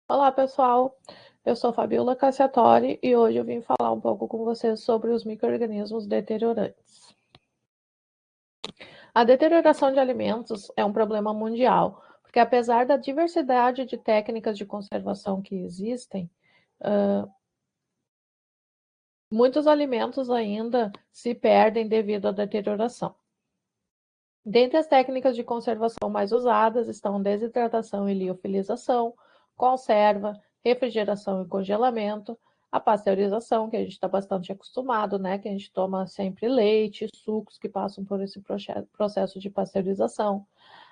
Olá, pessoal. Eu sou Fabiola Cassiatori e hoje eu vim falar um pouco com vocês sobre os micro-organismos deteriorantes. A deterioração de alimentos é um problema mundial, porque apesar da diversidade de técnicas de conservação que existem, muitos alimentos ainda se perdem devido à deterioração. Dentre as técnicas de conservação mais usadas estão desidratação e liofilização, conserva, refrigeração e congelamento, a pasteurização, que a gente está bastante acostumado, né? Que a gente toma sempre leite, sucos que passam por esse processo de pasteurização,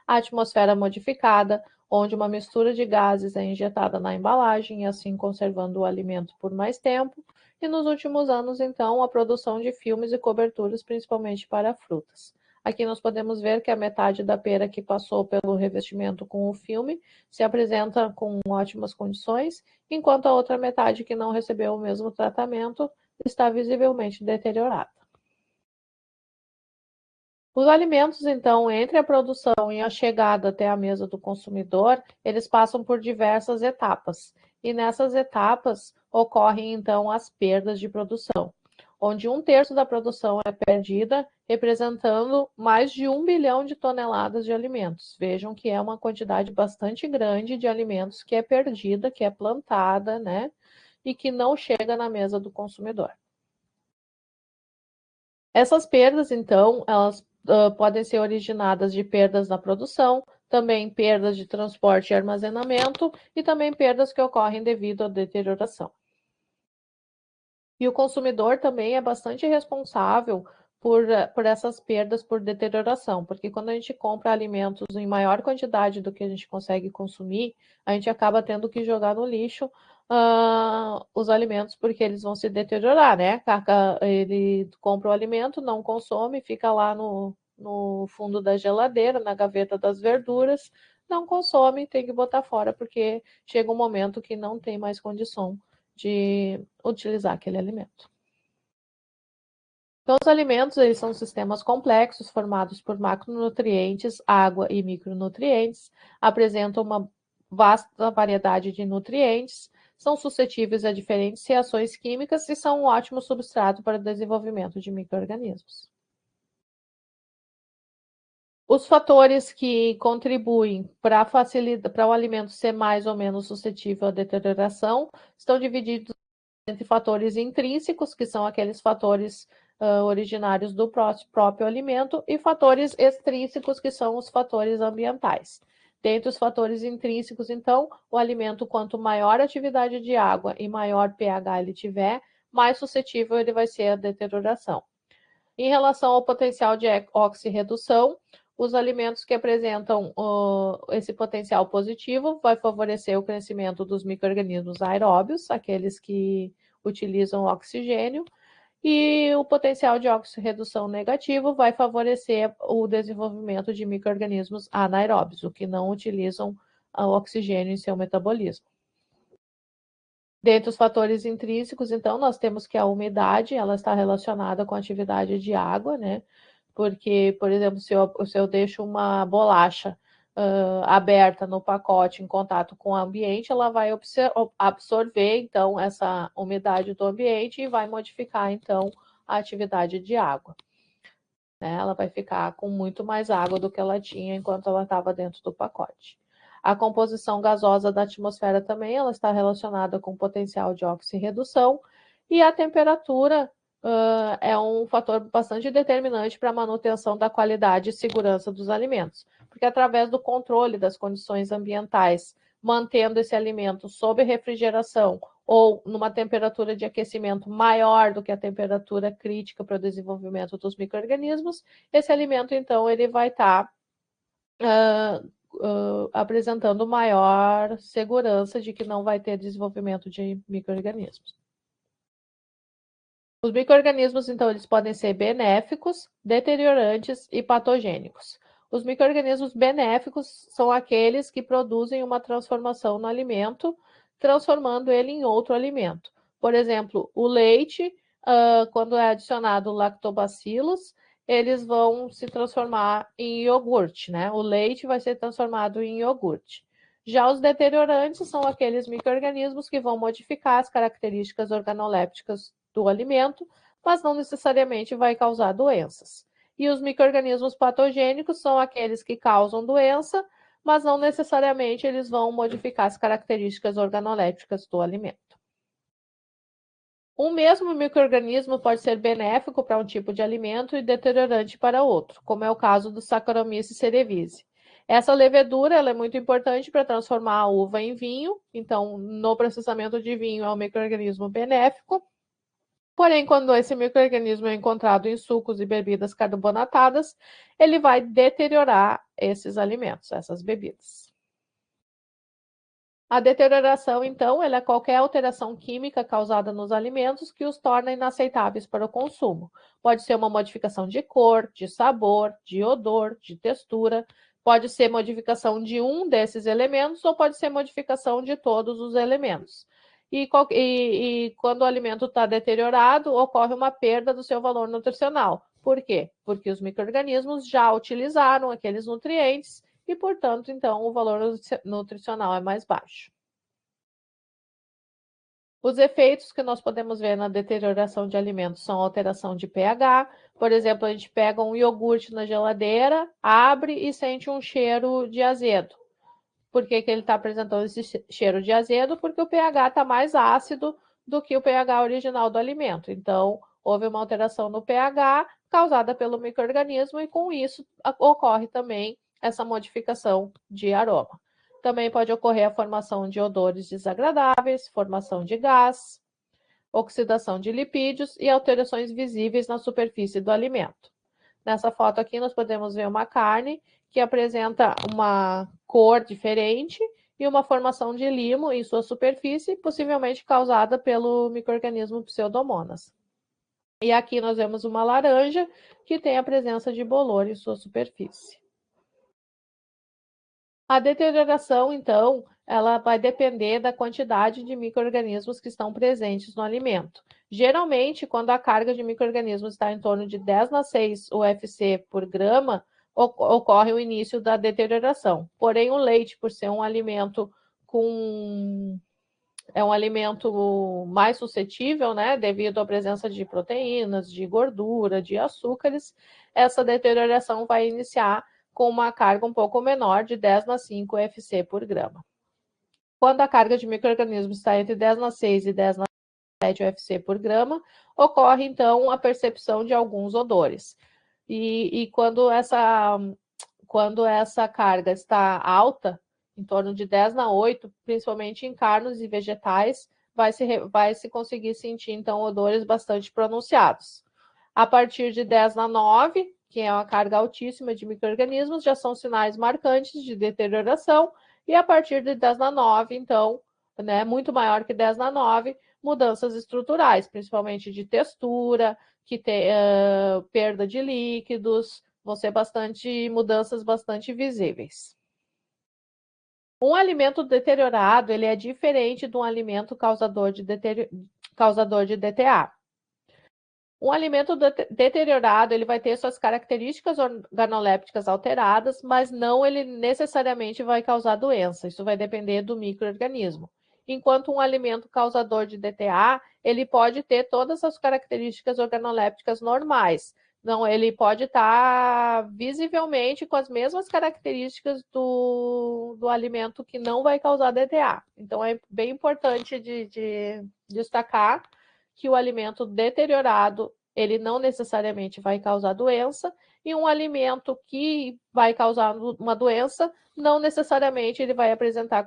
a atmosfera modificada, onde uma mistura de gases é injetada na embalagem e assim conservando o alimento por mais tempo, e nos últimos anos, então, a produção de filmes e coberturas, principalmente para frutas. Aqui nós podemos ver que a metade da pera que passou pelo revestimento com o filme se apresenta com ótimas condições, enquanto a outra metade que não recebeu o mesmo tratamento está visivelmente deteriorada. Os alimentos, então, entre a produção e a chegada até a mesa do consumidor, eles passam por diversas etapas. E nessas etapas ocorrem, então, as perdas de produção, onde 1/3 da produção é perdida, representando mais de 1 bilhão de toneladas de alimentos. Vejam que é uma quantidade bastante grande de alimentos que é perdida, que é plantada, né? E que não chega na mesa do consumidor. Essas perdas, então, elas podem ser originadas de perdas na produção, também perdas de transporte e armazenamento e também perdas que ocorrem devido à deterioração. E o consumidor também é bastante responsável por essas perdas por deterioração, porque quando a gente compra alimentos em maior quantidade do que a gente consegue consumir, a gente acaba tendo que jogar no lixo os alimentos porque eles vão se deteriorar, né? Ele compra o alimento, não consome, fica lá no fundo da geladeira, na gaveta das verduras, não consome, tem que botar fora porque chega um momento que não tem mais condição de utilizar aquele alimento. Então, os alimentos eles são sistemas complexos formados por macronutrientes, água e micronutrientes, apresentam uma vasta variedade de nutrientes, são suscetíveis a diferentes reações químicas e são um ótimo substrato para o desenvolvimento de micro-organismos. Os fatores que contribuem para o alimento ser mais ou menos suscetível à deterioração estão divididos entre fatores intrínsecos, que são aqueles fatores originários do próprio alimento, e fatores extrínsecos, que são os fatores ambientais. Dentre os fatores intrínsecos, então, o alimento, quanto maior a atividade de água e maior pH ele tiver, mais suscetível ele vai ser à deterioração. Em relação ao potencial de oxirredução, os alimentos que apresentam esse potencial positivo vai favorecer o crescimento dos micro-organismos aeróbios, aqueles que utilizam oxigênio, e o potencial de oxirredução negativo vai favorecer o desenvolvimento de micro-organismos anaeróbios, o que não utilizam o oxigênio em seu metabolismo. Dentre os fatores intrínsecos, então, nós temos que a umidade, ela está relacionada com a atividade de água, né? Porque, por exemplo, se eu deixo uma bolacha aberta no pacote em contato com o ambiente, ela vai absorver, então, essa umidade do ambiente e vai modificar, então, a atividade de água. Né? Ela vai ficar com muito mais água do que ela tinha enquanto ela estava dentro do pacote. A composição gasosa da atmosfera também ela está relacionada com o potencial de oxirredução e a temperatura é um fator bastante determinante para a manutenção da qualidade e segurança dos alimentos, porque através do controle das condições ambientais, mantendo esse alimento sob refrigeração ou numa temperatura de aquecimento maior do que a temperatura crítica para o desenvolvimento dos micro-organismos, esse alimento, então, ele vai estar apresentando maior segurança de que não vai ter desenvolvimento de micro-organismos. Os micro-organismos, então, eles podem ser benéficos, deteriorantes e patogênicos. Os micro-organismos benéficos são aqueles que produzem uma transformação no alimento, transformando ele em outro alimento. Por exemplo, o leite, quando é adicionado lactobacilos, eles vão se transformar em iogurte, né? O leite vai ser transformado em iogurte. Já os deteriorantes são aqueles micro-organismos que vão modificar as características organolépticas do alimento, mas não necessariamente vai causar doenças. E os micro-organismos patogênicos são aqueles que causam doença, mas não necessariamente eles vão modificar as características organolépticas do alimento. Um mesmo micro-organismo pode ser benéfico para um tipo de alimento e deteriorante para outro, como é o caso do Saccharomyces cerevisiae. Essa levedura ela é muito importante para transformar a uva em vinho, então no processamento de vinho é um micro-organismo benéfico. Porém, quando esse micro-organismo é encontrado em sucos e bebidas carbonatadas, ele vai deteriorar esses alimentos, essas bebidas. A deterioração, então, ela é qualquer alteração química causada nos alimentos que os torna inaceitáveis para o consumo. Pode ser uma modificação de cor, de sabor, de odor, de textura, pode ser modificação de um desses elementos ou pode ser modificação de todos os elementos. E quando o alimento está deteriorado, ocorre uma perda do seu valor nutricional. Por quê? Porque os micro-organismos já utilizaram aqueles nutrientes e, portanto, então, o valor nutricional é mais baixo. Os efeitos que nós podemos ver na deterioração de alimentos são alteração de pH. Por exemplo, a gente pega um iogurte na geladeira, abre e sente um cheiro de azedo. Por que ele está apresentando esse cheiro de azedo? Porque o pH está mais ácido do que o pH original do alimento. Então, houve uma alteração no pH causada pelo micro-organismo e, com isso, ocorre também essa modificação de aroma. Também pode ocorrer a formação de odores desagradáveis, formação de gás, oxidação de lipídios e alterações visíveis na superfície do alimento. Nessa foto aqui, nós podemos ver uma carne que apresenta uma cor diferente e uma formação de limo em sua superfície, possivelmente causada pelo micro-organismo Pseudomonas. E aqui nós vemos uma laranja que tem a presença de bolor em sua superfície. A deterioração, então, ela vai depender da quantidade de micro-organismos que estão presentes no alimento. Geralmente, quando a carga de micro-organismos está em torno de 10⁻⁶ UFC por grama, ocorre o início da deterioração. Porém, o leite, por ser um alimento mais suscetível, né, devido à presença de proteínas, de gordura, de açúcares, essa deterioração vai iniciar com uma carga um pouco menor de 10⁻⁵ UFC por grama. Quando a carga de micro-organismos está entre 10⁻⁶ e 10⁻⁷ UFC por grama, ocorre então a percepção de alguns odores. E quando essa carga está alta, em torno de 10⁻⁸, principalmente em carnes e vegetais, vai se conseguir sentir então odores bastante pronunciados. A partir de 10⁻⁹, que é uma carga altíssima de micro-organismos, já são sinais marcantes de deterioração, e a partir de 10⁻⁹, então, né, muito maior que 10⁻⁹, mudanças estruturais, principalmente de textura, perda de líquidos, vão ser mudanças bastante visíveis. Um alimento deteriorado, ele é diferente de um alimento causador de DTA. Um alimento deteriorado, ele vai ter suas características organolépticas alteradas, mas não ele necessariamente vai causar doença. Isso vai depender do micro-organismo. Enquanto um alimento causador de DTA, ele pode ter todas as características organolépticas normais. Não, ele pode estar visivelmente com as mesmas características do alimento que não vai causar DTA. Então, é bem importante de destacar que o alimento deteriorado, ele não necessariamente vai causar doença, e um alimento que vai causar uma doença, não necessariamente ele vai apresentar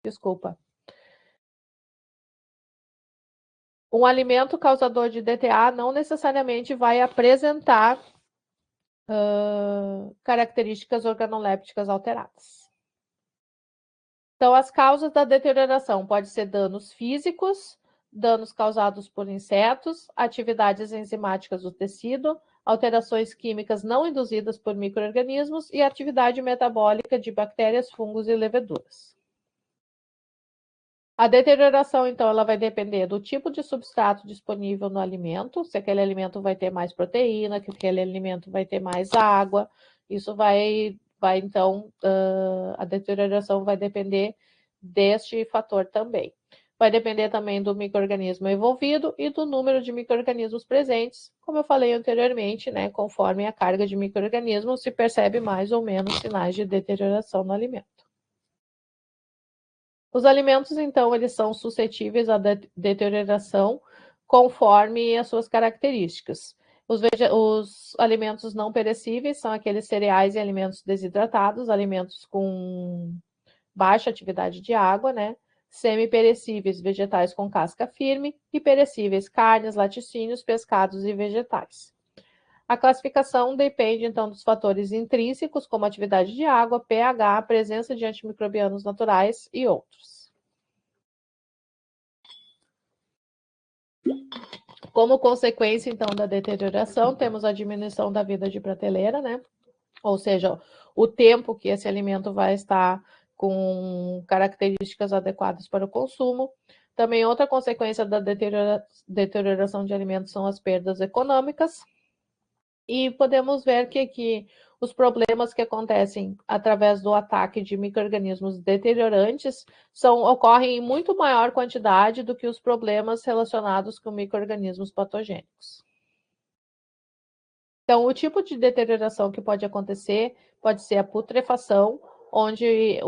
desculpa. Um alimento causador de DTA não necessariamente vai apresentar características organolépticas alteradas. Então, as causas da deterioração podem ser danos físicos, danos causados por insetos, atividades enzimáticas do tecido, alterações químicas não induzidas por micro-organismos e atividade metabólica de bactérias, fungos e leveduras. A deterioração, então, ela vai depender do tipo de substrato disponível no alimento, se aquele alimento vai ter mais proteína, se aquele alimento vai ter mais água. Isso vai vai então, a deterioração vai depender deste fator também. Vai depender também do micro-organismo envolvido e do número de micro-organismos presentes. Como eu falei anteriormente, né, conforme a carga de micro-organismos, se percebe mais ou menos sinais de deterioração no alimento. Os alimentos, então, eles são suscetíveis à deterioração conforme as suas características. Os alimentos não perecíveis são aqueles cereais e alimentos desidratados, alimentos com baixa atividade de água, né? Semi-perecíveis, vegetais com casca firme, e perecíveis, carnes, laticínios, pescados e vegetais. A classificação depende, então, dos fatores intrínsecos, como atividade de água, pH, presença de antimicrobianos naturais e outros. Como consequência, então, da deterioração, temos a diminuição da vida de prateleira, né? Ou seja, o tempo que esse alimento vai estar com características adequadas para o consumo. Também outra consequência da deterioração de alimentos são as perdas econômicas. E podemos ver que aqui os problemas que acontecem através do ataque de micro-organismos deteriorantes ocorrem em muito maior quantidade do que os problemas relacionados com micro-organismos patogênicos. Então, o tipo de deterioração que pode acontecer pode ser a putrefação, onde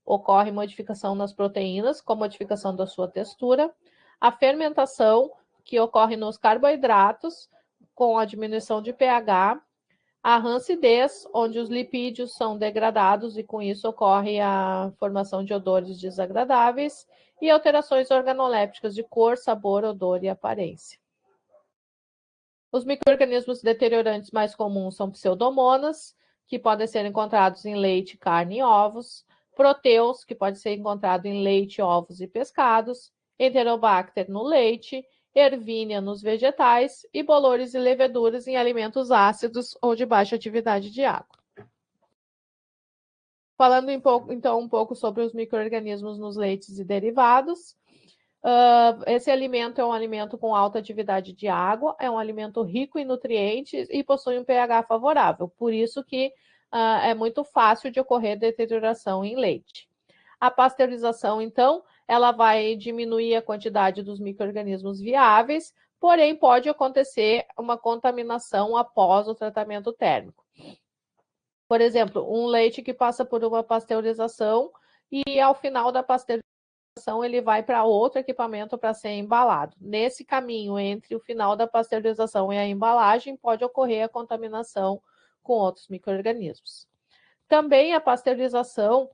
ocorre modificação nas proteínas, com modificação da sua textura, a fermentação, que ocorre nos carboidratos, com a diminuição de pH, a rancidez, onde os lipídios são degradados e com isso ocorre a formação de odores desagradáveis, e alterações organolépticas de cor, sabor, odor e aparência. Os micro-organismos deteriorantes mais comuns são pseudomonas, que podem ser encontrados em leite, carne e ovos, proteus, que pode ser encontrado em leite, ovos e pescados, enterobacter no leite, ervínia nos vegetais e bolores e leveduras em alimentos ácidos ou de baixa atividade de água. Falando então um pouco sobre os micro-organismos nos leites e derivados, esse alimento é um alimento com alta atividade de água, é um alimento rico em nutrientes e possui um pH favorável, por isso que é muito fácil de ocorrer deterioração em leite. A pasteurização, então, ela vai diminuir a quantidade dos micro-organismos viáveis, porém pode acontecer uma contaminação após o tratamento térmico. Por exemplo, um leite que passa por uma pasteurização e ao final da pasteurização ele vai para outro equipamento para ser embalado. Nesse caminho entre o final da pasteurização e a embalagem pode ocorrer a contaminação com outros micro-organismos. Também a pasteurização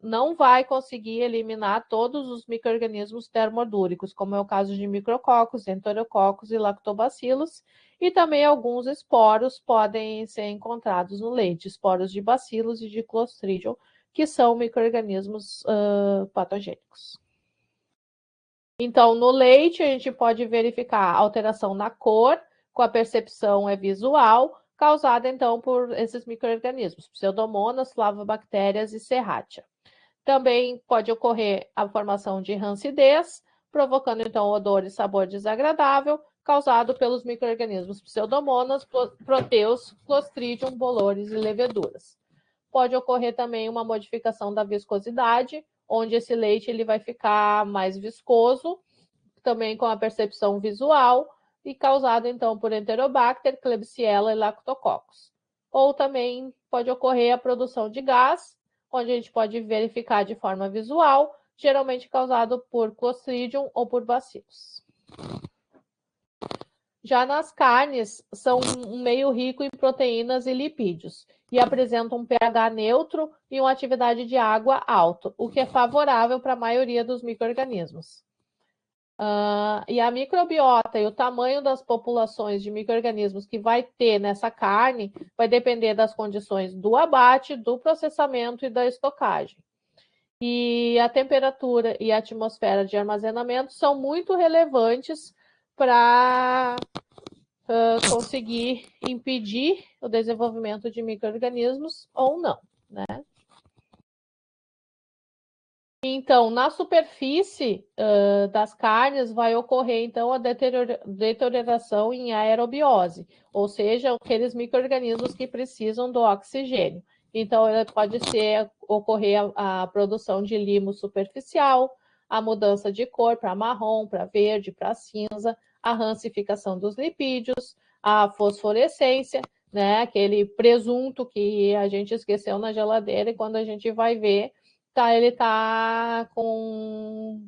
não vai conseguir eliminar todos os micro-organismos termodúricos, como é o caso de micrococos, enterococos e lactobacilos, e também alguns esporos podem ser encontrados no leite, esporos de bacilos e de Clostridium, que são micro-organismos patogênicos. Então, no leite, a gente pode verificar alteração na cor, com a percepção visual, causada, então, por esses micro-organismos, pseudomonas, flavobactérias e serratia. Também pode ocorrer a formação de rancidez, provocando, então, odor e sabor desagradável, causado pelos micro-organismos pseudomonas, proteus, clostridium, bolores e leveduras. Pode ocorrer também uma modificação da viscosidade, onde esse leite ele vai ficar mais viscoso, também com a percepção visual, e causado, então, por Enterobacter, Klebsiella e Lactococcus. Ou também pode ocorrer a produção de gás, onde a gente pode verificar de forma visual, geralmente causado por Clostridium ou por bacilos. Já nas carnes, são um meio rico em proteínas e lipídios, e apresentam um pH neutro e uma atividade de água alto, o que é favorável para a maioria dos micro-organismos. E a microbiota e o tamanho das populações de micro-organismos que vai ter nessa carne vai depender das condições do abate, do processamento e da estocagem. E a temperatura e a atmosfera de armazenamento são muito relevantes para conseguir impedir o desenvolvimento de micro-organismos ou não, né? Então, na superfície das carnes vai ocorrer, então, a deterioração em aerobiose, ou seja, aqueles micro-organismos que precisam do oxigênio. Então, pode ocorrer a produção de limo superficial, a mudança de cor para marrom, para verde, para cinza, a rancificação dos lipídios, a fosforescência, né, aquele presunto que a gente esqueceu na geladeira e quando a gente vai ver, ele tá com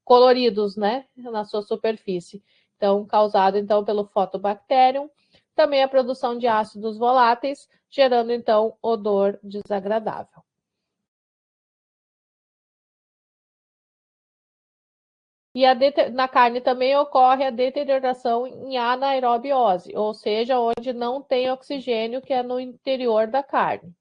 coloridos, né, na sua superfície. Então, causado então pelo Photobacterium, também a produção de ácidos voláteis, gerando então odor desagradável. E na carne também ocorre a deterioração em anaerobiose, ou seja, onde não tem oxigênio, que é no interior da carne.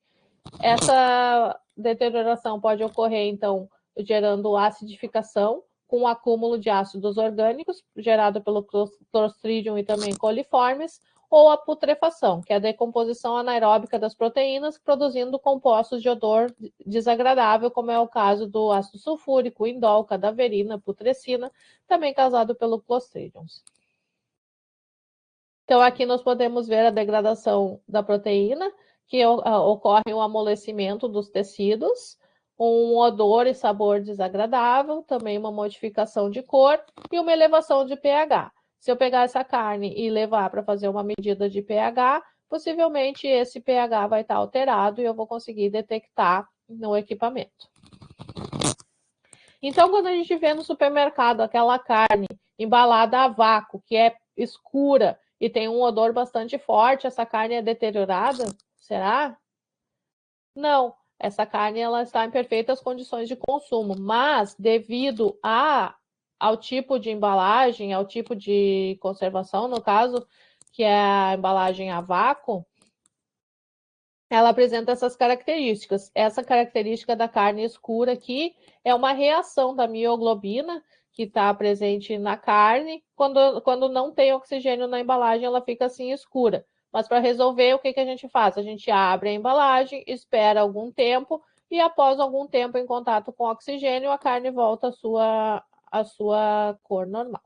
Essa deterioração pode ocorrer, então, gerando acidificação, com o acúmulo de ácidos orgânicos, gerado pelo Clostridium e também coliformes, ou a putrefação, que é a decomposição anaeróbica das proteínas, produzindo compostos de odor desagradável, como é o caso do ácido sulfúrico, indol, cadaverina, putrescina, também causado pelo Clostridium. Então, aqui nós podemos ver a degradação da proteína, que ocorre um amolecimento dos tecidos, um odor e sabor desagradável, também uma modificação de cor e uma elevação de pH. Se eu pegar essa carne e levar para fazer uma medida de pH, possivelmente esse pH vai estar alterado e eu vou conseguir detectar no equipamento. Então, quando a gente vê no supermercado aquela carne embalada a vácuo, que é escura e tem um odor bastante forte, essa carne é deteriorada? Será? Não. Essa carne ela está em perfeitas condições de consumo, mas devido ao tipo de embalagem, ao tipo de conservação, no caso, que é a embalagem a vácuo, ela apresenta essas características. Essa característica da carne escura aqui é uma reação da mioglobina que está presente na carne. Quando não tem oxigênio na embalagem, ela fica assim escura. Mas para resolver, o que a gente faz? A gente abre a embalagem, espera algum tempo e após algum tempo em contato com o oxigênio, a carne volta à sua cor normal.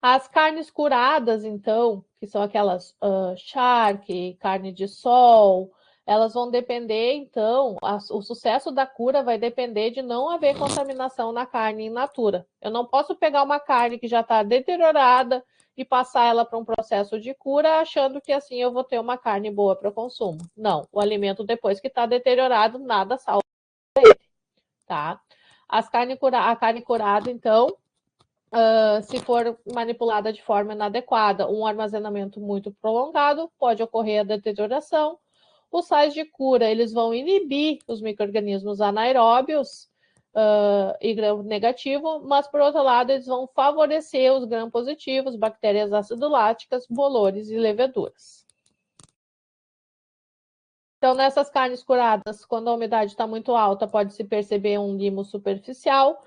As carnes curadas, então, que são aquelas charque, carne de sol, elas vão depender, então, o sucesso da cura vai depender de não haver contaminação na carne in natura. Eu não posso pegar uma carne que já está deteriorada e passar ela para um processo de cura achando que assim eu vou ter uma carne boa para consumo. Não, o alimento depois que está deteriorado, nada salva ele, tá? A carne curada, então, se for manipulada de forma inadequada, um armazenamento muito prolongado, pode ocorrer a deterioração. Os sais de cura, eles vão inibir os micro-organismos anaeróbios e gram-negativo, mas, por outro lado, eles vão favorecer os gram-positivos, bactérias acidoláticas, bolores e leveduras. Então, nessas carnes curadas, quando a umidade está muito alta, pode-se perceber um limo superficial,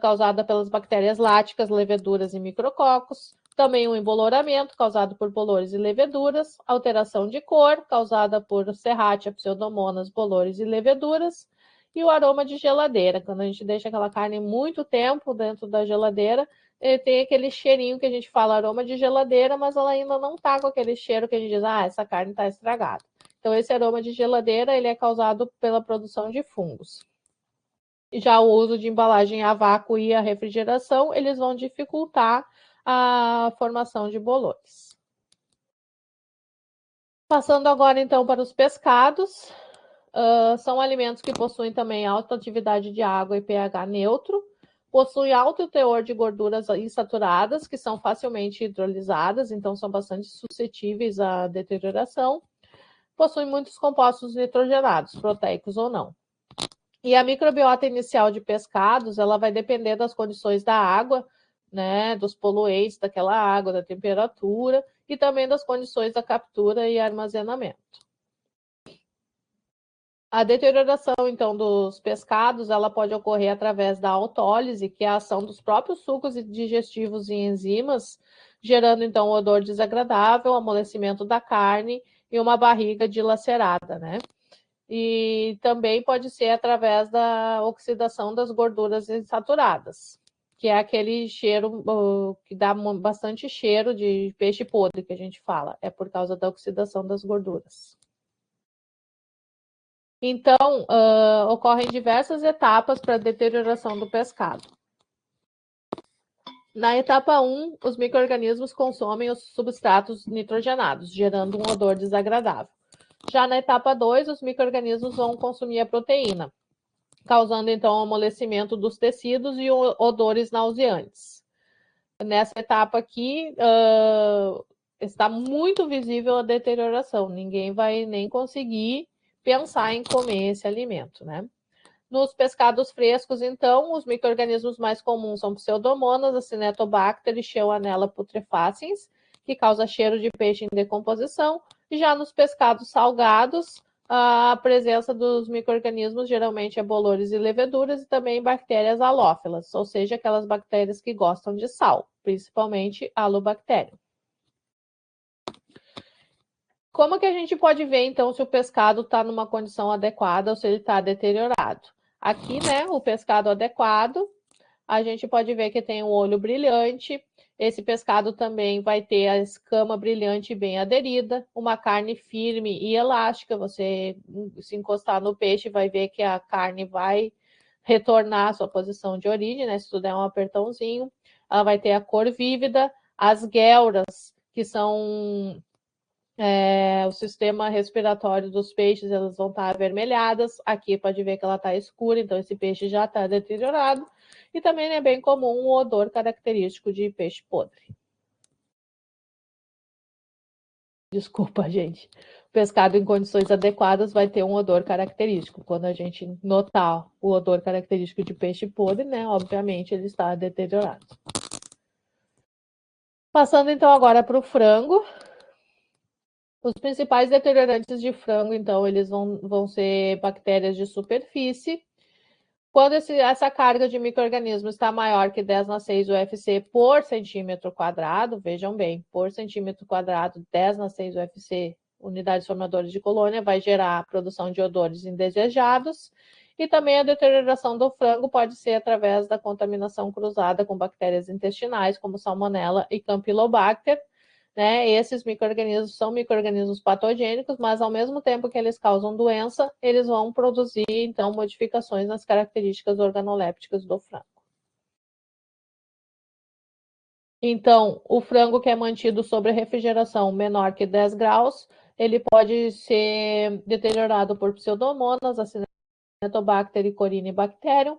causada pelas bactérias láticas, leveduras e micrococos. Também um emboloramento causado por bolores e leveduras. Alteração de cor causada por serratia, pseudomonas, bolores e leveduras. E o aroma de geladeira. Quando a gente deixa aquela carne muito tempo dentro da geladeira, ele tem aquele cheirinho que a gente fala aroma de geladeira, mas ela ainda não está com aquele cheiro que a gente diz, essa carne está estragada. Então, esse aroma de geladeira ele é causado pela produção de fungos. Já o uso de embalagem a vácuo e a refrigeração, eles vão dificultar a formação de bolores. Passando agora, então, para os pescados. São alimentos que possuem também alta atividade de água e pH neutro, possuem alto teor de gorduras insaturadas, que são facilmente hidrolisadas, então são bastante suscetíveis à deterioração, possuem muitos compostos nitrogenados, proteicos ou não. E a microbiota inicial de pescados, ela vai depender das condições da água, né, dos poluentes daquela água, da temperatura e também das condições da captura e armazenamento. A deterioração, então, dos pescados, ela pode ocorrer através da autólise, que é a ação dos próprios sucos digestivos e enzimas, gerando, então, odor desagradável, amolecimento da carne e uma barriga dilacerada, né? E também pode ser através da oxidação das gorduras insaturadas, que é aquele cheiro que dá bastante cheiro de peixe podre, que a gente fala. É por causa da oxidação das gorduras. Então, ocorrem diversas etapas para a deterioração do pescado. Na etapa 1, os micro-organismos consomem os substratos nitrogenados, gerando um odor desagradável. Já na etapa 2, os micro-organismos vão consumir a proteína, causando então o amolecimento dos tecidos e odores nauseantes. Nessa etapa aqui, está muito visível a deterioração. Ninguém vai nem conseguir pensar em comer esse alimento, né? Nos pescados frescos, então, os micro-organismos mais comuns são Pseudomonas, Acinetobacter e Shewanella putrefaciens, que causa cheiro de peixe em decomposição. E já nos pescados salgados, a presença dos micro-organismos geralmente é bolores e leveduras e também bactérias halófilas, ou seja, aquelas bactérias que gostam de sal, principalmente Halobacterium. Como que a gente pode ver, então, se o pescado está numa condição adequada ou se ele está deteriorado? Aqui, né, o pescado adequado, a gente pode ver que tem um olho brilhante. Esse pescado também vai ter a escama brilhante e bem aderida, uma carne firme e elástica. Você se encostar no peixe vai ver que a carne vai retornar à sua posição de origem, né? Se tu der um apertãozinho. Ela vai ter a cor vívida, as guelras, que são o sistema respiratório dos peixes, elas vão estar avermelhadas. Aqui pode ver que ela está escura, então esse peixe já está deteriorado. E também é bem comum o odor característico de peixe podre. Desculpa, gente. O pescado em condições adequadas vai ter um odor característico. Quando a gente notar o odor característico de peixe podre, né, obviamente ele está deteriorado. Passando então agora para o frango. Os principais deteriorantes de frango, então, eles vão ser bactérias de superfície. Quando essa carga de micro-organismos está maior que 10 na 6 UFC por centímetro quadrado, vejam bem, por centímetro quadrado, 10 na 6 UFC, unidades formadoras de colônia, vai gerar a produção de odores indesejados. E também a deterioração do frango pode ser através da contaminação cruzada com bactérias intestinais, como Salmonella e Campylobacter, né? Esses micro-organismos são micro-organismos patogênicos, mas ao mesmo tempo que eles causam doença, eles vão produzir, então, modificações nas características organolépticas do frango. Então, o frango que é mantido sob refrigeração menor que 10 graus, ele pode ser deteriorado por Pseudomonas, Acinetobacter e Corynebacterium,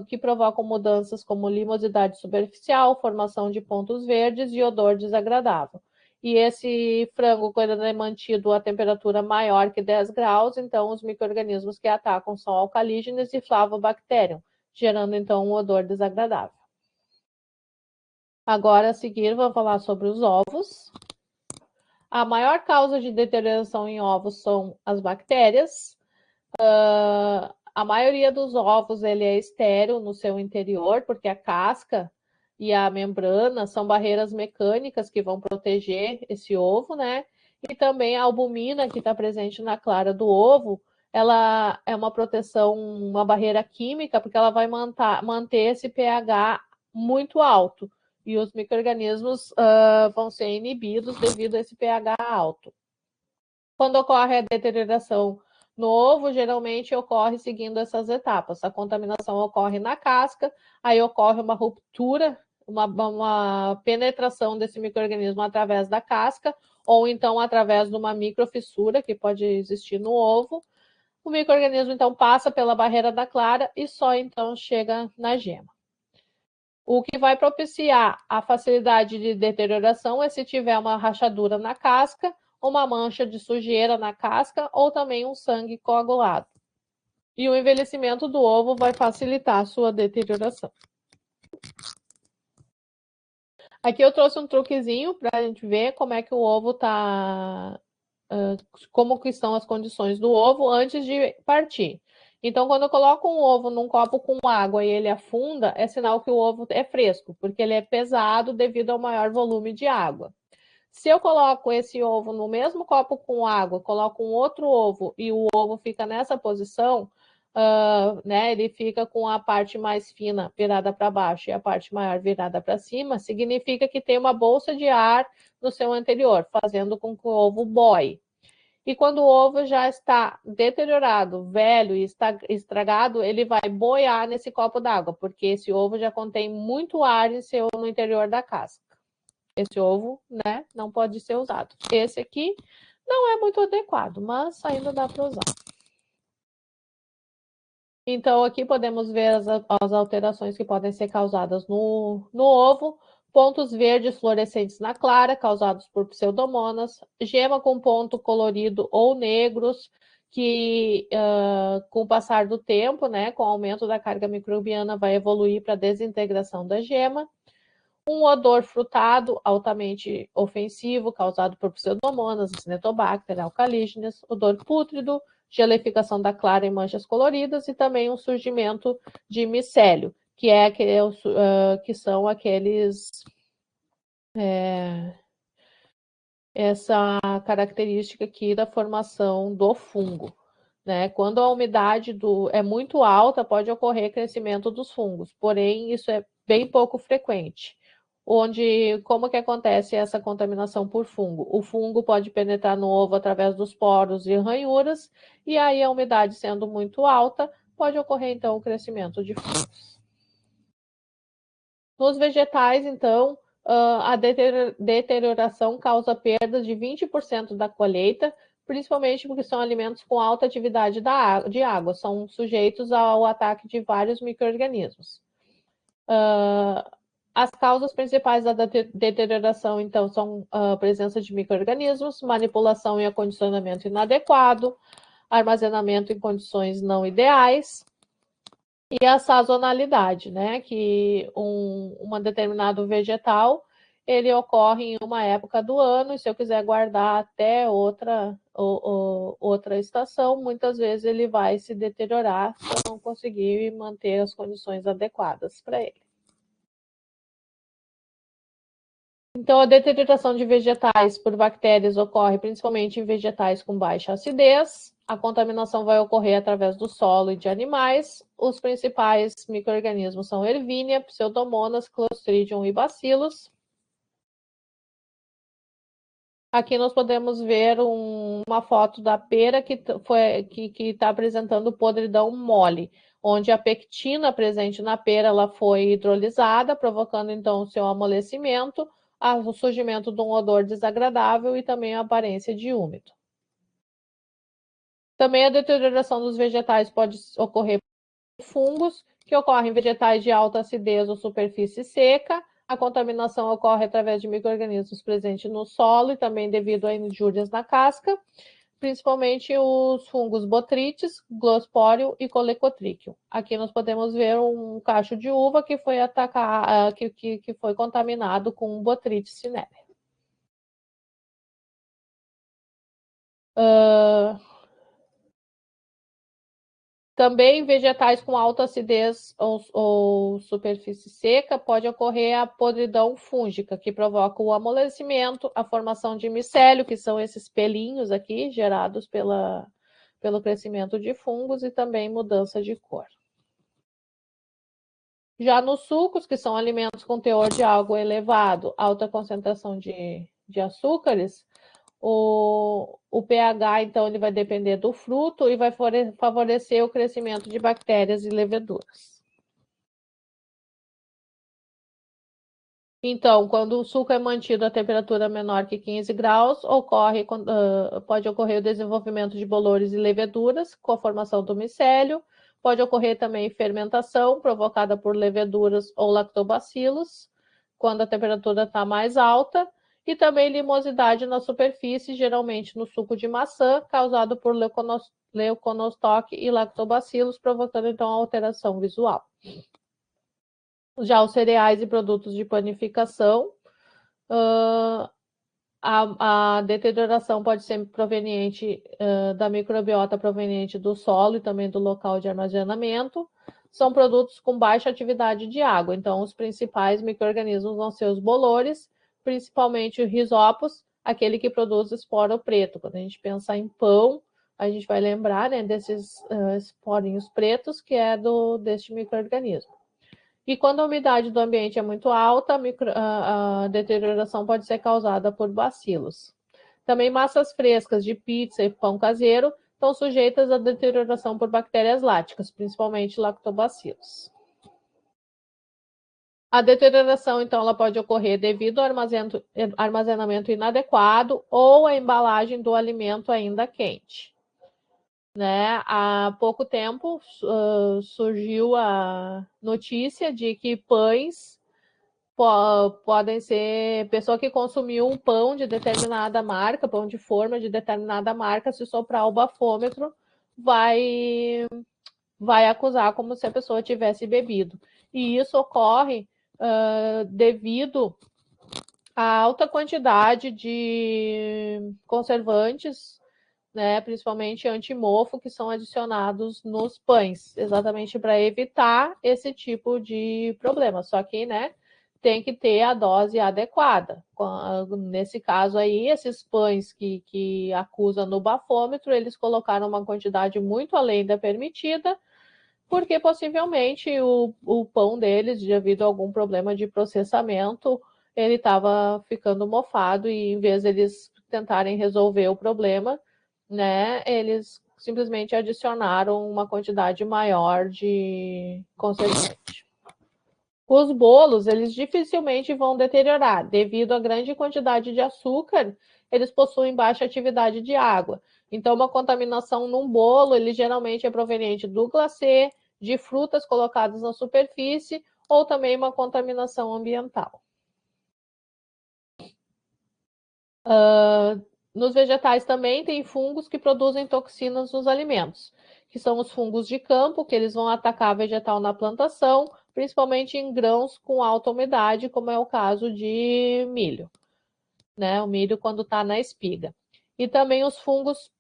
que provocam mudanças como limosidade superficial, formação de pontos verdes e odor desagradável. E esse frango, quando é mantido a temperatura maior que 10 graus, então os micro-organismos que atacam são alcalígenes e Flavobacterium, gerando então um odor desagradável. Agora, a seguir, vou falar sobre os ovos. A maior causa de deterioração em ovos são as bactérias. A maioria dos ovos ele é estéril no seu interior, porque a casca e a membrana são barreiras mecânicas que vão proteger esse ovo, né? E também a albumina que está presente na clara do ovo, ela é uma proteção, uma barreira química, porque ela vai manter esse pH muito alto. E os micro-organismos vão ser inibidos devido a esse pH alto. Quando ocorre a deterioração no ovo, geralmente ocorre seguindo essas etapas. A contaminação ocorre na casca, aí ocorre uma ruptura, uma penetração desse micro-organismo através da casca, ou então através de uma microfissura que pode existir no ovo. O micro-organismo, então, passa pela barreira da clara e só então chega na gema. O que vai propiciar a facilidade de deterioração é se tiver uma rachadura na casca, uma mancha de sujeira na casca ou também um sangue coagulado. E o envelhecimento do ovo vai facilitar a sua deterioração. Aqui eu trouxe um truquezinho para a gente ver como é que o ovo está, como que são as condições do ovo antes de partir. Então, quando eu coloco um ovo num copo com água e ele afunda, é sinal que o ovo é fresco, porque ele é pesado devido ao maior volume de água. Se eu coloco esse ovo no mesmo copo com água, coloco um outro ovo e o ovo fica nessa posição, né, ele fica com a parte mais fina virada para baixo e a parte maior virada para cima, significa que tem uma bolsa de ar no seu anterior, fazendo com que o ovo boie. E quando o ovo já está deteriorado, velho e está estragado, ele vai boiar nesse copo d'água, porque esse ovo já contém muito ar no interior da casca. Esse ovo, né, não pode ser usado. Esse aqui não é muito adequado, mas ainda dá para usar. Então, aqui podemos ver as alterações que podem ser causadas no ovo. Pontos verdes fluorescentes na clara, causados por pseudomonas. Gema com ponto colorido ou negros, que com o passar do tempo, né, com o aumento da carga microbiana, vai evoluir para a desintegração da gema. Um odor frutado, altamente ofensivo, causado por pseudomonas, Acinetobacter, alcalígenes. Odor pútrido, geleficação da clara em manchas coloridas e também um surgimento de micélio, que são aqueles... essa característica aqui da formação do fungo. Né? Quando a umidade é muito alta, pode ocorrer crescimento dos fungos, porém isso é bem pouco frequente. Como que acontece essa contaminação por fungo? O fungo pode penetrar no ovo através dos poros e ranhuras, e aí a umidade sendo muito alta, pode ocorrer então o crescimento de fungos. Nos vegetais, então, a deterioração causa perdas de 20% da colheita, principalmente porque são alimentos com alta atividade de água, são sujeitos ao ataque de vários micro-organismos. As causas principais da deterioração, então, são a presença de micro-organismos, manipulação e acondicionamento inadequado, armazenamento em condições não ideais, e a sazonalidade, né? Que um determinado vegetal, ele ocorre em uma época do ano, e se eu quiser guardar até outra estação, muitas vezes ele vai se deteriorar se eu não conseguir manter as condições adequadas para ele. Então, a deterioração de vegetais por bactérias ocorre principalmente em vegetais com baixa acidez. A contaminação vai ocorrer através do solo e de animais. Os principais micro-organismos são Ervínia, Pseudomonas, Clostridium e Bacilos. Aqui nós podemos ver uma foto da pera que está apresentando podridão mole, onde a pectina presente na pera ela foi hidrolisada, provocando então o seu amolecimento, o surgimento de um odor desagradável e também a aparência de úmido. Também a deterioração dos vegetais pode ocorrer por fungos, que ocorrem em vegetais de alta acidez ou superfície seca. A contaminação ocorre através de micro-organismos presentes no solo e também devido a injúrias na casca, principalmente os fungos Botrytis, Glossporium e Colecotrichum. Aqui nós podemos ver um cacho de uva que foi que foi contaminado com Botrytis cinerea. Também vegetais com alta acidez ou superfície seca pode ocorrer a podridão fúngica, que provoca o amolecimento, a formação de micélio, que são esses pelinhos aqui gerados pelo crescimento de fungos, e também mudança de cor. Já nos sucos, que são alimentos com teor de água elevado, alta concentração de açúcares, o pH, então, ele vai depender do fruto e vai favorecer o crescimento de bactérias e leveduras. Então, quando o suco é mantido a temperatura menor que 15 graus, pode ocorrer o desenvolvimento de bolores e leveduras com a formação do micélio. Pode ocorrer também fermentação provocada por leveduras ou lactobacilos, quando a temperatura está mais alta. E também limosidade na superfície, geralmente no suco de maçã, causado por leuconostoque e lactobacilos, provocando então a alteração visual. Já os cereais e produtos de panificação, a deterioração pode ser proveniente da microbiota proveniente do solo e também do local de armazenamento. São produtos com baixa atividade de água, então os principais micro-organismos vão ser os bolores, principalmente o Rhizopus, aquele que produz esporo preto. Quando a gente pensar em pão, a gente vai lembrar, né, desses esporinhos pretos, que é deste micro-organismo. E quando a umidade do ambiente é muito alta, a deterioração pode ser causada por bacilos. Também massas frescas de pizza e pão caseiro estão sujeitas à deterioração por bactérias láticas, principalmente lactobacilos. A deterioração, então, ela pode ocorrer devido ao armazenamento inadequado ou à embalagem do alimento ainda quente. Né? Há pouco tempo surgiu a notícia de que pães podem ser... Pessoa que consumiu um pão de determinada marca, pão de forma de determinada marca, se soprar o bafômetro, vai acusar como se a pessoa tivesse bebido. E isso ocorre devido à alta quantidade de conservantes, né, principalmente antimofo, que são adicionados nos pães, exatamente para evitar esse tipo de problema. Só que, né, tem que ter a dose adequada. Nesse caso aí, esses pães que acusam no bafômetro, eles colocaram uma quantidade muito além da permitida, porque possivelmente o pão deles, devido a algum problema de processamento, ele estava ficando mofado e em vez de eles tentarem resolver o problema, né, eles simplesmente adicionaram uma quantidade maior de conservante. Os bolos, eles dificilmente vão deteriorar, devido à grande quantidade de açúcar, eles possuem baixa atividade de água. Então, uma contaminação num bolo, ele geralmente é proveniente do glacê, de frutas colocadas na superfície, ou também uma contaminação ambiental. Nos vegetais também tem fungos que produzem toxinas nos alimentos, que são os fungos de campo, que eles vão atacar vegetal na plantação, principalmente em grãos com alta umidade, como é o caso de milho, né? O milho quando está na espiga. E também os fungos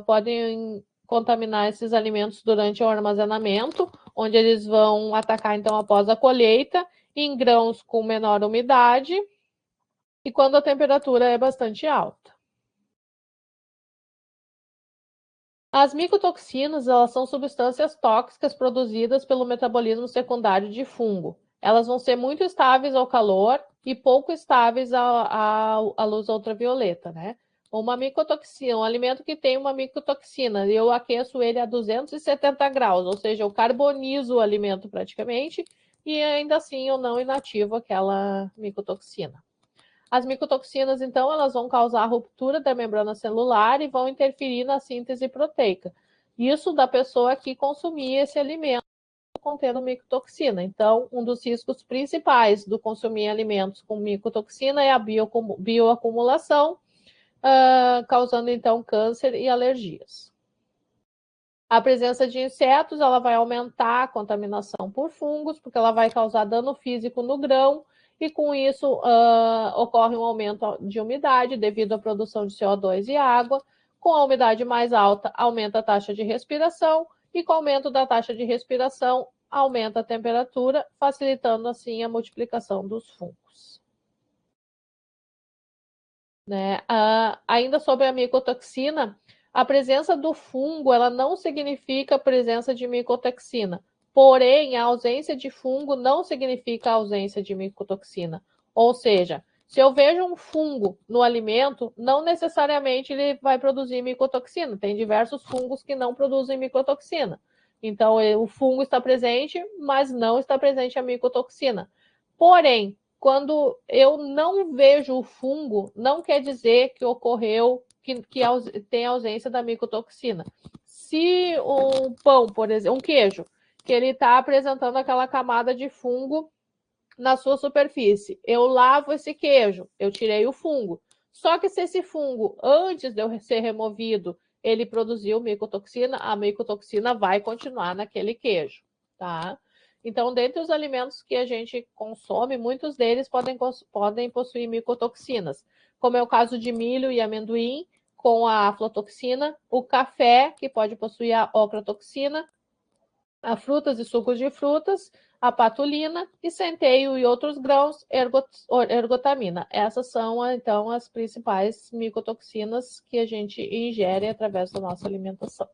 podem contaminar esses alimentos durante o armazenamento, onde eles vão atacar então após a colheita, em grãos com menor umidade e quando a temperatura é bastante alta. As micotoxinas, elas são substâncias tóxicas produzidas pelo metabolismo secundário de fungo. Elas vão ser muito estáveis ao calor e pouco estáveis à luz ultravioleta, né? Uma micotoxina, um alimento que tem uma micotoxina, eu aqueço ele a 270 graus, ou seja, eu carbonizo o alimento praticamente, e ainda assim eu não inativo aquela micotoxina. As micotoxinas, então, elas vão causar a ruptura da membrana celular e vão interferir na síntese proteica. Isso da pessoa que consumir esse alimento contendo micotoxina. Então, um dos riscos principais do consumir alimentos com micotoxina é a bioacumulação, causando, então, câncer e alergias. A presença de insetos, ela vai aumentar a contaminação por fungos, porque ela vai causar dano físico no grão, e com isso ocorre um aumento de umidade devido à produção de CO2 e água. Com a umidade mais alta, aumenta a taxa de respiração, e com o aumento da taxa de respiração, aumenta a temperatura, facilitando assim a multiplicação dos fungos. Né? Ainda sobre a micotoxina, a presença do fungo ela não significa a presença de micotoxina. Porém, a ausência de fungo não significa a ausência de micotoxina. Ou seja, se eu vejo um fungo no alimento, não necessariamente ele vai produzir micotoxina. Tem diversos fungos que não produzem micotoxina. Então, o fungo está presente, mas não está presente a micotoxina. Porém, quando eu não vejo o fungo, não quer dizer que ocorreu, que tem ausência da micotoxina. Se um pão, por exemplo, um queijo, que ele está apresentando aquela camada de fungo na sua superfície, eu lavo esse queijo, eu tirei o fungo. Só que se esse fungo, antes de eu ser removido, ele produziu micotoxina, a micotoxina vai continuar naquele queijo, tá? Então, dentre os alimentos que a gente consome, muitos deles podem possuir micotoxinas, como é o caso de milho e amendoim, com a aflatoxina, o café, que pode possuir a ocratoxina, a frutas e sucos de frutas, a patulina e centeio e outros grãos, ergotamina. Essas são, então, as principais micotoxinas que a gente ingere através da nossa alimentação.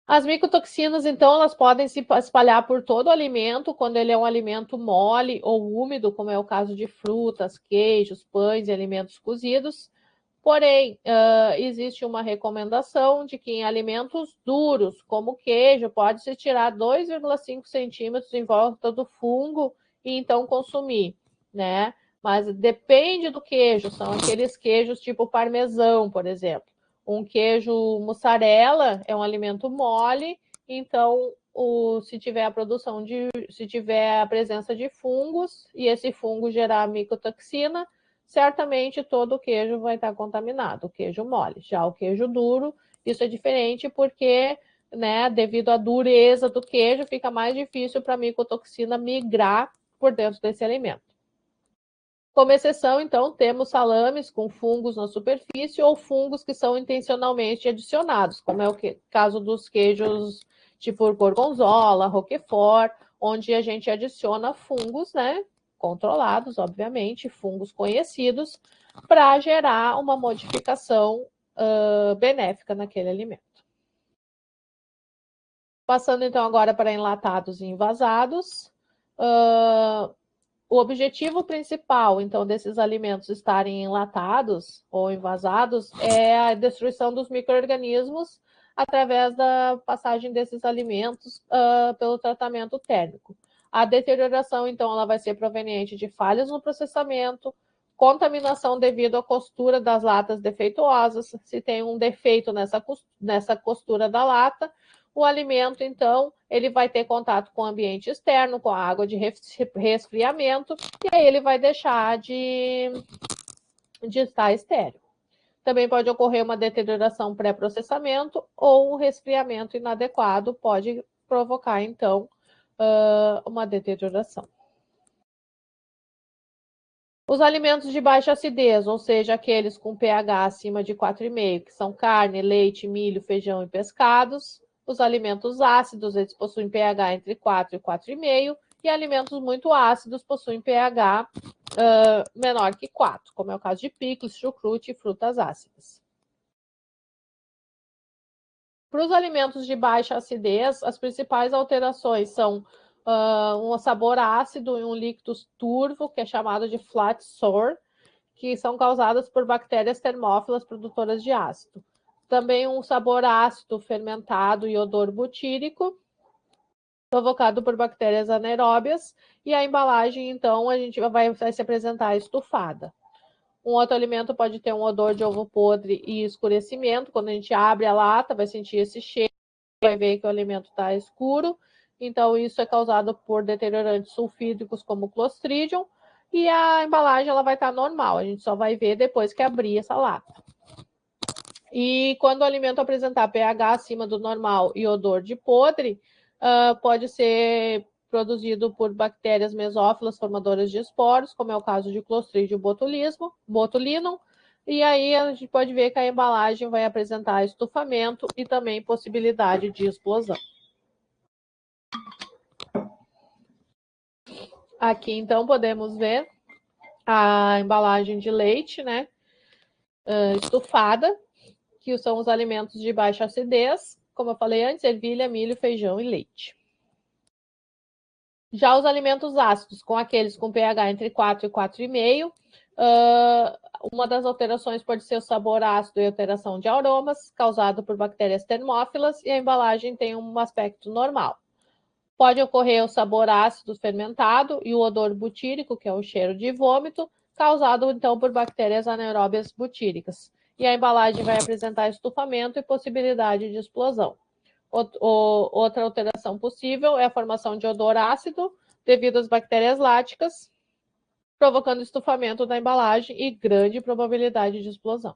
As micotoxinas, então, elas podem se espalhar por todo o alimento, quando ele é um alimento mole ou úmido, como é o caso de frutas, queijos, pães e alimentos cozidos. Porém, existe uma recomendação de que em alimentos duros, como queijo, pode-se tirar 2,5 centímetros em volta do fungo e então consumir, né? Mas depende do queijo, são aqueles queijos tipo parmesão, por exemplo. Um queijo mussarela é um alimento mole, então se tiver a presença de fungos e esse fungo gerar micotoxina, certamente todo o queijo vai estar contaminado, o queijo mole. Já o queijo duro, isso é diferente porque, né, devido à dureza do queijo, fica mais difícil para a micotoxina migrar por dentro desse alimento. Como exceção, então, temos salames com fungos na superfície ou fungos que são intencionalmente adicionados, como é o caso dos queijos tipo gorgonzola, roquefort, onde a gente adiciona fungos, né, controlados, obviamente, fungos conhecidos, para gerar uma modificação benéfica naquele alimento. Passando, então, agora para enlatados e envasados. O objetivo principal, então, desses alimentos estarem enlatados ou envasados é a destruição dos micro-organismos através da passagem desses alimentos pelo tratamento térmico. A deterioração, então, ela vai ser proveniente de falhas no processamento, contaminação devido à costura das latas defeituosas, se tem um defeito nessa costura da lata, o alimento, então, ele vai ter contato com o ambiente externo, com a água de resfriamento, e aí ele vai deixar de estar estéril. Também pode ocorrer uma deterioração pré-processamento ou um resfriamento inadequado pode provocar, então, uma deterioração. Os alimentos de baixa acidez, ou seja, aqueles com pH acima de 4,5, que são carne, leite, milho, feijão e pescados. Os alimentos ácidos, eles possuem pH entre 4 e 4,5, e alimentos muito ácidos possuem pH menor que 4, como é o caso de picles, chucrute e frutas ácidas. Para os alimentos de baixa acidez, as principais alterações são um sabor ácido e um líquido turvo, que é chamado de flat sour, que são causadas por bactérias termófilas produtoras de ácido. Também um sabor ácido fermentado e odor butírico, provocado por bactérias anaeróbias, e a embalagem, então, a gente vai se apresentar estufada. Um outro alimento pode ter um odor de ovo podre e escurecimento. Quando a gente abre a lata, vai sentir esse cheiro, vai ver que o alimento está escuro. Então, isso é causado por deteriorantes sulfídricos como Clostridium. E a embalagem ela vai estar normal, a gente só vai ver depois que abrir essa lata. E quando o alimento apresentar pH acima do normal e odor de podre, pode ser produzido por bactérias mesófilas formadoras de esporos, como é o caso de Clostridium botulinum, e aí a gente pode ver que a embalagem vai apresentar estufamento e também possibilidade de explosão. Aqui, então, podemos ver a embalagem de leite, né, estufada, que são os alimentos de baixa acidez, como eu falei antes, ervilha, milho, feijão e leite. Já os alimentos ácidos, com aqueles com pH entre 4 e 4,5, uma das alterações pode ser o sabor ácido e alteração de aromas, causado por bactérias termófilas, e a embalagem tem um aspecto normal. Pode ocorrer o sabor ácido fermentado e o odor butírico, que é o cheiro de vômito, causado então por bactérias anaeróbias butíricas. E a embalagem vai apresentar estufamento e possibilidade de explosão. Outra alteração possível é a formação de odor ácido devido às bactérias láticas, provocando estufamento da embalagem e grande probabilidade de explosão.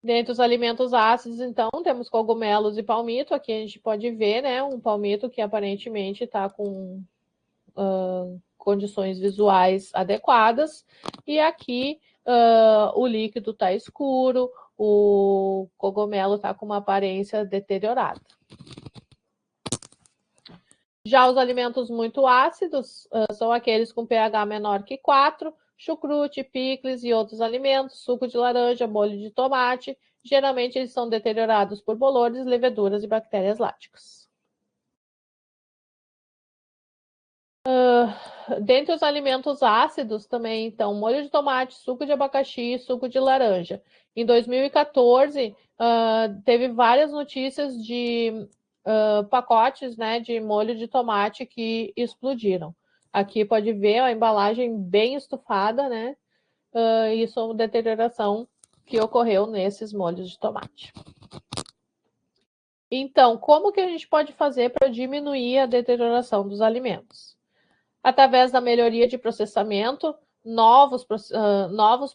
Dentre os alimentos ácidos, então, temos cogumelos e palmito. Aqui a gente pode ver, né, um palmito que aparentemente está com condições visuais adequadas. E aqui o líquido está escuro, o cogumelo está com uma aparência deteriorada. Já os alimentos muito ácidos são aqueles com pH menor que 4, chucrute, picles e outros alimentos, suco de laranja, molho de tomate. Geralmente eles são deteriorados por bolores, leveduras e bactérias láticas. Dentre os alimentos ácidos também, então, molho de tomate, suco de abacaxi e suco de laranja. Em 2014, teve várias notícias de pacotes, né, de molho de tomate que explodiram. Aqui pode ver a embalagem bem estufada, né? Isso é uma deterioração que ocorreu nesses molhos de tomate. Então, como que a gente pode fazer para diminuir a deterioração dos alimentos? Através da melhoria de processamento, novos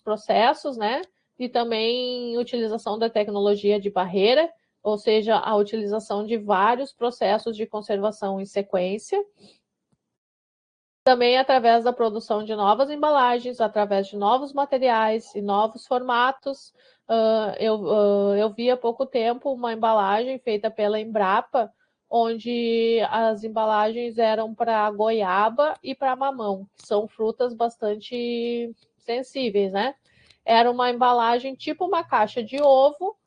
processos, né? E também utilização da tecnologia de barreira, ou seja, a utilização de vários processos de conservação em sequência. Também através da produção de novas embalagens, através de novos materiais e novos formatos. Eu vi há pouco tempo uma embalagem feita pela Embrapa, onde as embalagens eram para goiaba e para mamão, que são frutas bastante sensíveis, né? Era uma embalagem tipo uma caixa de ovo,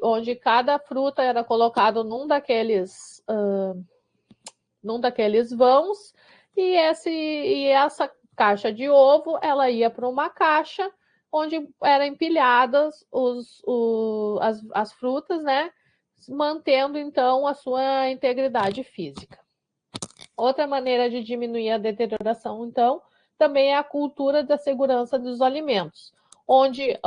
onde cada fruta era colocado num daqueles vãos, e essa caixa de ovo ela ia para uma caixa onde eram empilhadas as frutas, né? Mantendo então a sua integridade física. Outra maneira de diminuir a deterioração, então, também é a cultura da segurança dos alimentos, onde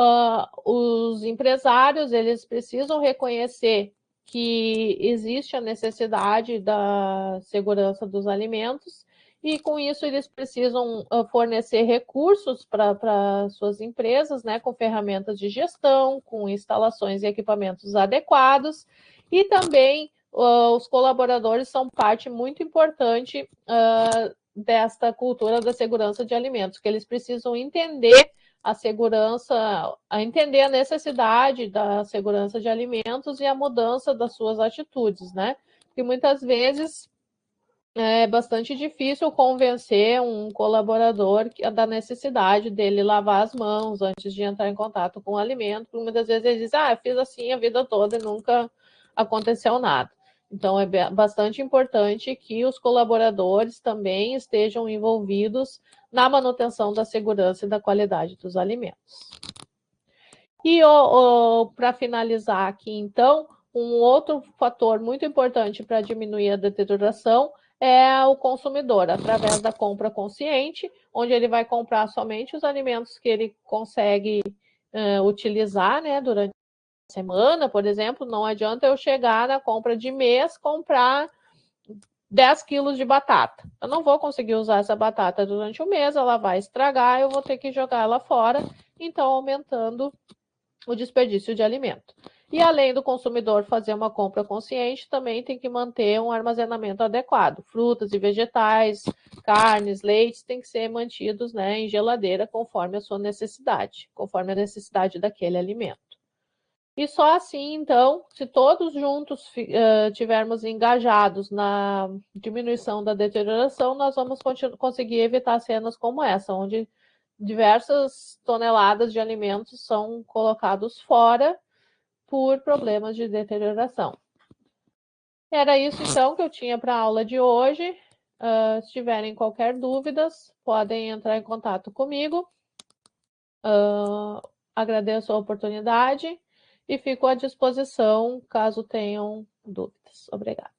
os empresários eles precisam reconhecer que existe a necessidade da segurança dos alimentos e com isso eles precisam fornecer recursos para suas empresas, né, com ferramentas de gestão, com instalações e equipamentos adequados e também os colaboradores são parte muito importante desta cultura da segurança de alimentos, que eles precisam entender a segurança, entender a necessidade da segurança de alimentos e a mudança das suas atitudes, né? Porque muitas vezes é bastante difícil convencer um colaborador da necessidade dele lavar as mãos antes de entrar em contato com o alimento, porque muitas vezes ele diz, eu fiz assim a vida toda e nunca aconteceu nada. Então, é bastante importante que os colaboradores também estejam envolvidos na manutenção da segurança e da qualidade dos alimentos. E para finalizar aqui, então, um outro fator muito importante para diminuir a deterioração é o consumidor, através da compra consciente, onde ele vai comprar somente os alimentos que ele consegue utilizar, né, durante a semana, por exemplo. Não adianta eu chegar na compra de mês, comprar 10 quilos de batata. Eu não vou conseguir usar essa batata durante o mês, ela vai estragar, eu vou ter que jogar ela fora, então aumentando o desperdício de alimento. E além do consumidor fazer uma compra consciente, também tem que manter um armazenamento adequado. Frutas e vegetais, carnes, leites têm que ser mantidos, né, em geladeira conforme a sua necessidade, conforme a necessidade daquele alimento. E só assim, então, se todos juntos tivermos engajados na diminuição da deterioração, nós vamos conseguir evitar cenas como essa, onde diversas toneladas de alimentos são colocados fora por problemas de deterioração. Era isso, então, que eu tinha para a aula de hoje. Se tiverem qualquer dúvidas, podem entrar em contato comigo. Agradeço a oportunidade e fico à disposição caso tenham dúvidas. Obrigada.